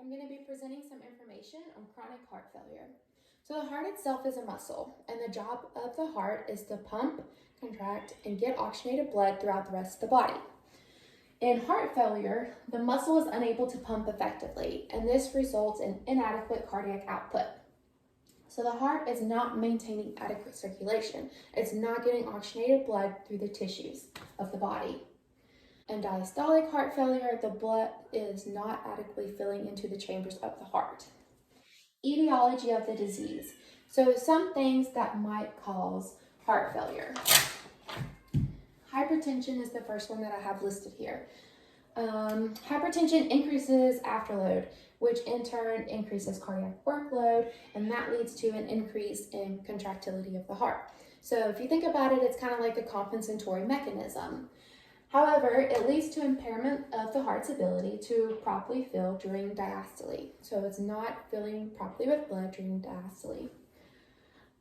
I'm going to be presenting some information on chronic heart failure. So the heart itself is a muscle, and the job of the heart is to pump, contract, and get oxygenated blood throughout the rest of the body. In heart failure, the muscle is unable to pump effectively, and this results in inadequate cardiac output. So the heart is not maintaining adequate circulation. It's not getting oxygenated blood through the tissues of the body. In diastolic heart failure, the blood is not adequately filling into the chambers of the heart. Etiology of the disease. So some things that might cause heart failure. Hypertension is the first one that I have listed here. Hypertension increases afterload, which in turn increases cardiac workload, and that leads to an increase in contractility of the heart. So if you think about it, it's kind of like a compensatory mechanism. However, it leads to impairment of the heart's ability to properly fill during diastole. So it's not filling properly with blood during diastole.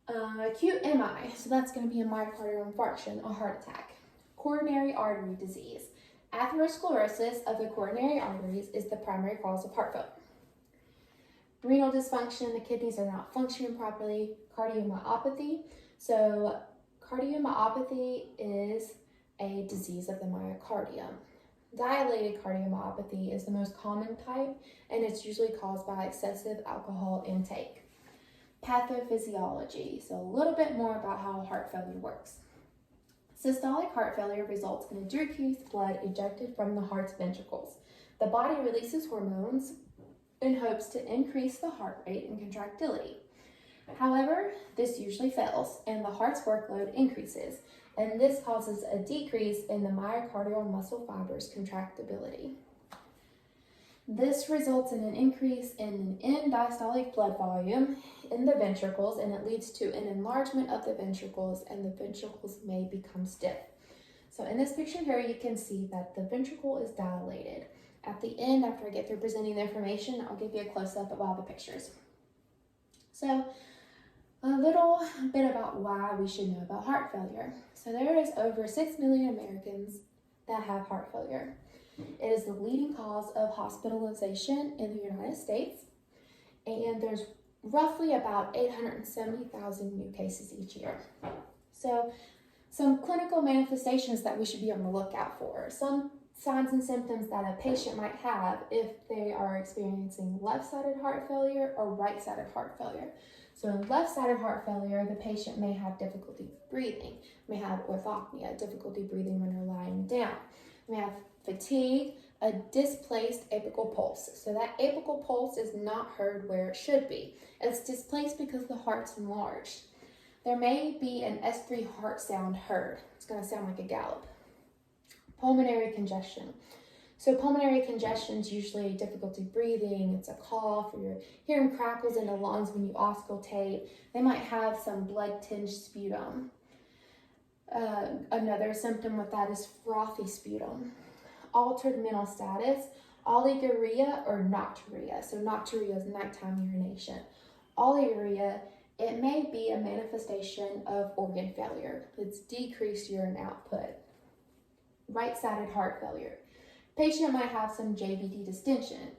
Acute MI, so that's going to be a myocardial infarction, a heart attack. Coronary artery disease. Atherosclerosis of the coronary arteries is the primary cause of heart failure. Renal dysfunction, the kidneys are not functioning properly. Cardiomyopathy. So cardiomyopathy is a disease of the myocardium. Dilated cardiomyopathy is the most common type, and it's usually caused by excessive alcohol intake. Pathophysiology, so a little bit more about how heart failure works. Systolic heart failure results in a decreased blood ejected from the heart's ventricles. The body releases hormones in hopes to increase the heart rate and contractility. However, this usually fails, and the heart's workload increases, and this causes a decrease in the myocardial muscle fibers' contractibility. This results in an increase in end-diastolic blood volume in the ventricles, and it leads to an enlargement of the ventricles, and the ventricles may become stiff. So in this picture here, you can see that the ventricle is dilated. At the end, after I get through presenting the information, I'll give you a close-up of all the pictures. So a little bit about why we should know about heart failure. So there is over 6 million Americans that have heart failure. It is the leading cause of hospitalization in the United States, and there's roughly about 870,000 new cases each year. So some clinical manifestations that we should be on the lookout for. Some signs and symptoms that a patient might have if they are experiencing left-sided heart failure or right-sided heart failure. So in left-sided heart failure, the patient may have difficulty breathing, may have orthopnea, difficulty breathing when they're lying down, may have fatigue, a displaced apical pulse. So that apical pulse is not heard where it should be. It's displaced because the heart's enlarged. There may be an S3 heart sound heard. It's going to sound like a gallop. Pulmonary congestion. So pulmonary congestion is usually difficulty breathing, it's a cough, or you're hearing crackles in the lungs when you auscultate. They might have some blood-tinged sputum. Another symptom with that is frothy sputum. Altered mental status, oliguria or nocturia. So nocturia is nighttime urination. Oliguria, it may be a manifestation of organ failure. It's decreased urine output. Right-sided heart failure. Patient might have some JVD distension,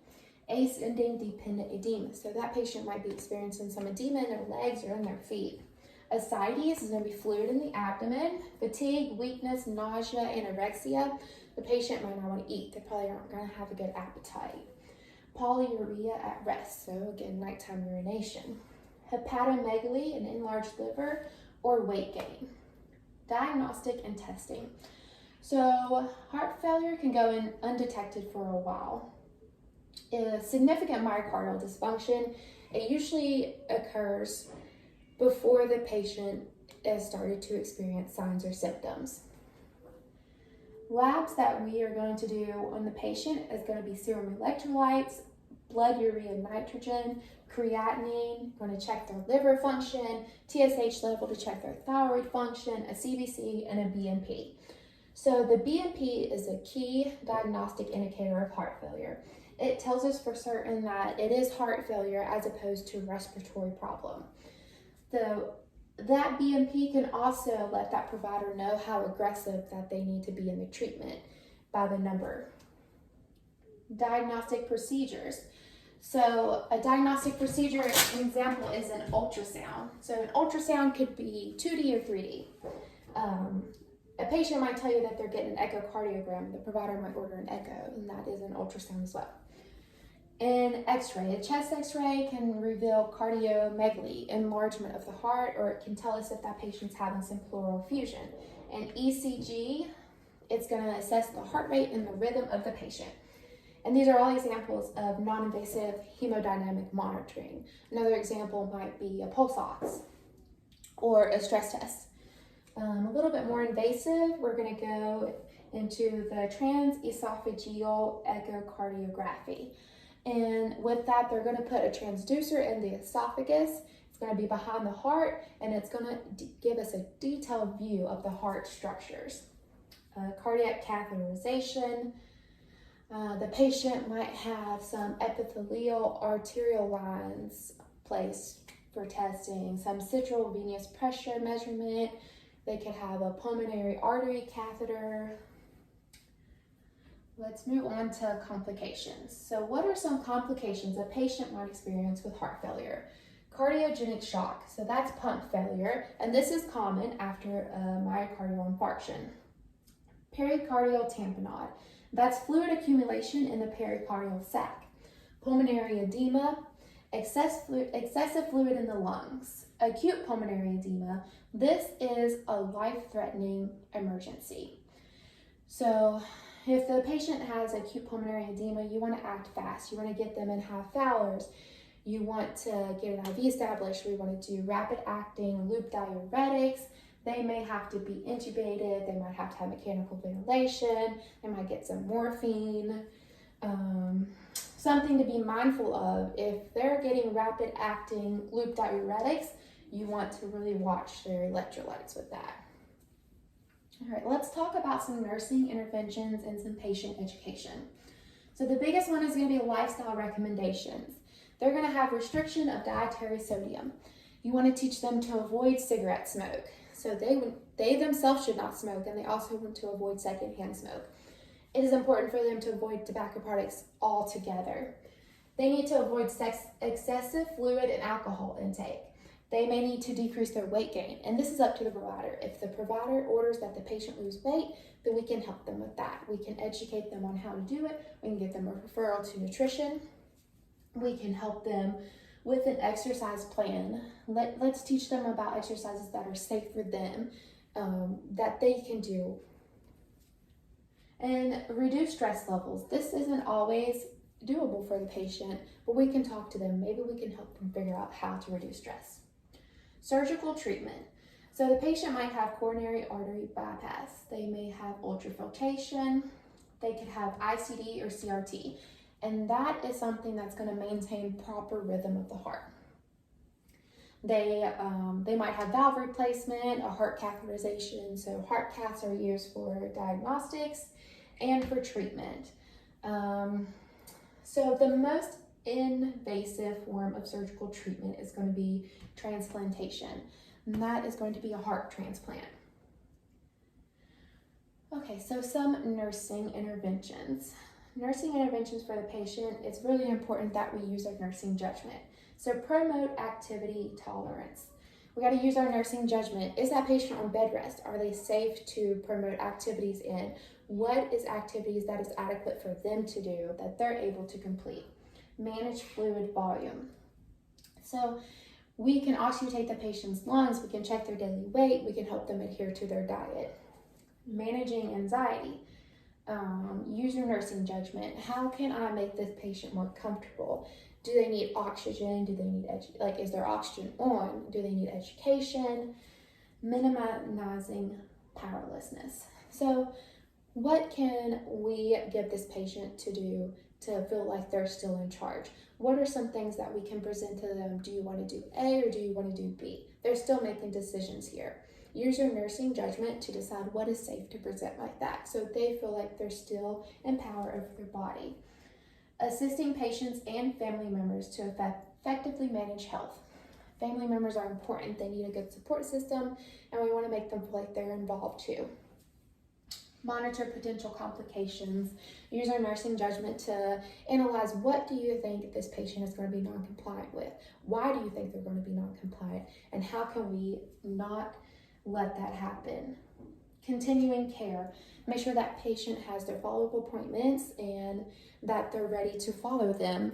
ascending dependent edema. So that patient might be experiencing some edema in their legs or in their feet. Ascites is going to be fluid in the abdomen, fatigue, weakness, nausea, anorexia. The patient might not want to eat. They probably aren't going to have a good appetite. Polyuria at rest. So again, nighttime urination. Hepatomegaly, an enlarged liver, or weight gain. Diagnostic and testing. So heart failure can go in undetected for a while. Significant myocardial dysfunction, it usually occurs before the patient has started to experience signs or symptoms. Labs that we are going to do on the patient is going to be serum electrolytes, blood urea nitrogen, creatinine, going to check their liver function, TSH level to check their thyroid function, a CBC, and a BNP. So the BNP is a key diagnostic indicator of heart failure. It tells us for certain that it is heart failure as opposed to a respiratory problem. That BNP can also let that provider know how aggressive that they need to be in the treatment by the number. Diagnostic procedures. So a diagnostic procedure, an example is an ultrasound. So an ultrasound could be 2D or 3D. A patient might tell you that they're getting an echocardiogram. The provider might order an echo, and that is an ultrasound as well. An x-ray, a chest x-ray can reveal cardiomegaly, enlargement of the heart, or it can tell us if that patient's having some pleural effusion. An ECG, it's going to assess the heart rate and the rhythm of the patient. And these are all examples of non-invasive hemodynamic monitoring. Another example might be a pulse ox or a stress test. A little bit more invasive, we're going to go into the transesophageal echocardiography. And with that, they're going to put a transducer in the esophagus. It's going to be behind the heart, and it's going to give us a detailed view of the heart structures. Cardiac catheterization. The patient might have some epithelial arterial lines placed for testing, some central venous pressure measurement. They could have a pulmonary artery catheter. Let's move on to complications. So what are some complications a patient might experience with heart failure? Cardiogenic shock, so that's pump failure, and this is common after a myocardial infarction. Pericardial tamponade, that's fluid accumulation in the pericardial sac. Pulmonary edema, excessive fluid in the lungs. Acute pulmonary edema, this is a life-threatening emergency. So if the patient has acute pulmonary edema, you want to act fast. You want to get them in half hours. You want to get an IV established. We want to do rapid-acting loop diuretics. They may have to be intubated. They might have to have mechanical ventilation. They might get some morphine. Something to be mindful of, if they're getting rapid-acting loop diuretics, you want to really watch their electrolytes with that. All right, let's talk about some nursing interventions and some patient education. So the biggest one is going to be lifestyle recommendations. They're going to have restriction of dietary sodium. You want to teach them to avoid cigarette smoke. So they themselves should not smoke, and they also want to avoid secondhand smoke. It is important for them to avoid tobacco products altogether. They need to avoid excessive fluid and alcohol intake. They may need to decrease their weight gain, and this is up to the provider. If the provider orders that the patient lose weight, then we can help them with that. We can educate them on how to do it. We can get them a referral to nutrition. We can help them with an exercise plan. Let's teach them about exercises that are safe for them, that they can do. And reduce stress levels. This isn't always doable for the patient, but we can talk to them. Maybe we can help them figure out how to reduce stress. Surgical treatment. So the patient might have coronary artery bypass. They may have ultrafiltration. They could have ICD or CRT. And that is something that's going to maintain proper rhythm of the heart. They might have valve replacement, a heart catheterization. So heart caths are used for diagnostics and for treatment. So the most invasive form of surgical treatment is going to be transplantation, and that is going to be a heart transplant. Okay, so some nursing interventions. Nursing interventions for the patient, it's really important that we use our nursing judgment. So promote activity tolerance. We got to use our nursing judgment. Is that patient on bed rest? Are they safe to promote activities in? What is activities that is adequate for them to do that they're able to complete? Manage fluid volume. So we can oxygenate the patient's lungs, we can check their daily weight, we can help them adhere to their diet. Managing anxiety. Use your nursing judgment. How can I make this patient more comfortable? Do they need oxygen? Do they need, is their oxygen on? Do they need education? Minimizing powerlessness. So what can we get this patient to do to feel like they're still in charge? What are some things that we can present to them? Do you want to do A or do you want to do B? They're still making decisions here. Use your nursing judgment to decide what is safe to present like that, so they feel like they're still in power over their body. Assisting patients and family members to effectively manage health. Family members are important. They need a good support system, and we want to make them feel like they're involved too. monitor potential complications, use our nursing judgment to analyze what do you think this patient is going to be non-compliant with, why do you think they're going to be non-compliant, and how can we not let that happen. Continuing care, make sure that patient has their follow-up appointments and that they're ready to follow them.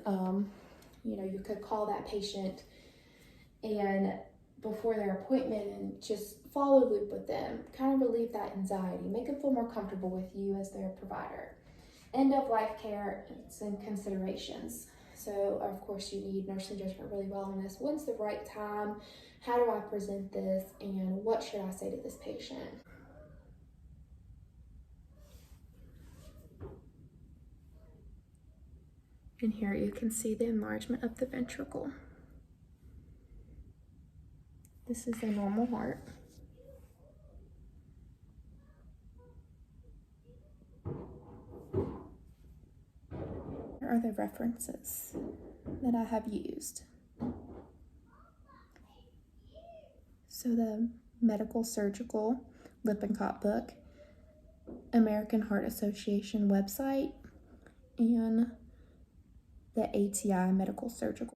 You could call that patient and before their appointment and just follow loop with them, kind of relieve that anxiety, make them feel more comfortable with you as their provider. End of life care and considerations. So of course you need nursing judgment really well on this. When's the right time? How do I present this? And what should I say to this patient? And here you can see the enlargement of the ventricle. This is a normal heart. Here are the references that I have used. So the Medical Surgical Lippincott book, American Heart Association website, and the ATI Medical Surgical